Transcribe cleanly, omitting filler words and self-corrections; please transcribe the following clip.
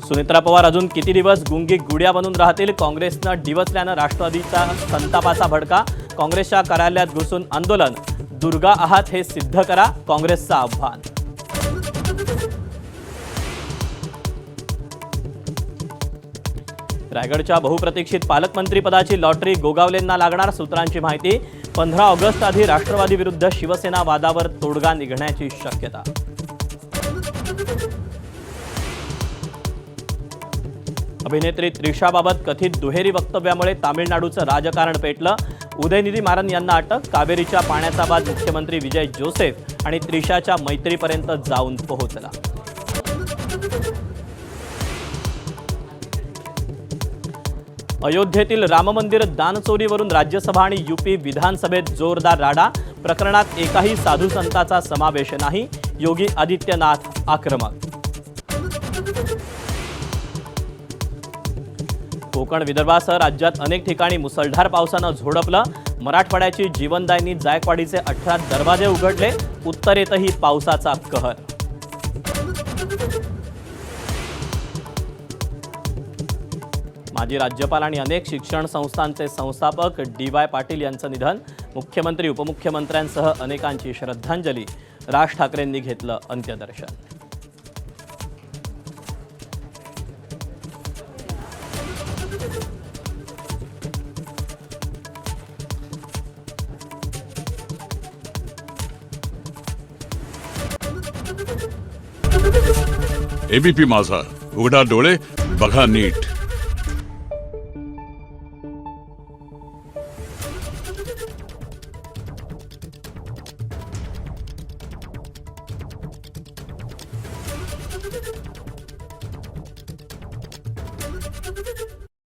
सुनेत्रा पवार अजून किती दिवस गुंगी गुड्या बनून राहतील? काँग्रेसनं डिवचल्यानं राष्ट्रवादीचा संतापाचा भडका. काँग्रेसच्या कार्यालयात घुसून आंदोलन. दुर्गा आहात हे सिद्ध करा, काँग्रेसचं आव्हान. रायगडच्या बहुप्रतीक्षित पालकमंत्रीपदाची लॉटरी गोगावलेंना लागणार. सूत्रांची माहिती, 15 ऑगस्ट आधी राष्ट्रवादी विरुद्ध शिवसेना वादावर तोडगा निघण्याची शक्यता. अभिनेत्री त्रिशाबाबत कथित दुहेरी वक्तव्यामुळे तामिळनाडूचं राजकारण पेटलं. उदयनिधी मारन यांना अटक. कावेरीच्या पाण्याचा वाद मुख्यमंत्री विजय जोसेफ आणि त्रिशाच्या मैत्रीपर्यंत जाऊन पोहोचला. अयोध्येतील राममंदिर दानचोरीवरून राज्यसभा आणि यूपी विधानसभेत जोरदार राडा. प्रकरणात एकाही साधू संताचा समावेश नाही. योगी आदित्यनाथ आक्रमक. कोकण विदर्भासह राज्यात अनेक ठिकाणी मुसळधार पावसानं झोडपलं. मराठवाड्याची जीवनदायिनी जायकवाडीचे 18 दरवाजे उघडले. उत्तरेतही पावसाचा कहर. माजी राज्यपाल आणि अनेक शिक्षण संस्थांचे संस्थापक डी.वाय. पाटील यांचं निधन. मुख्यमंत्री उपमुख्यमंत्र्यांसह अनेकांची श्रद्धांजली. राज ठाकरेंनी घेतलं अंत्यदर्शन. एबीपी माझा, उघडा डोळे बघा नीट.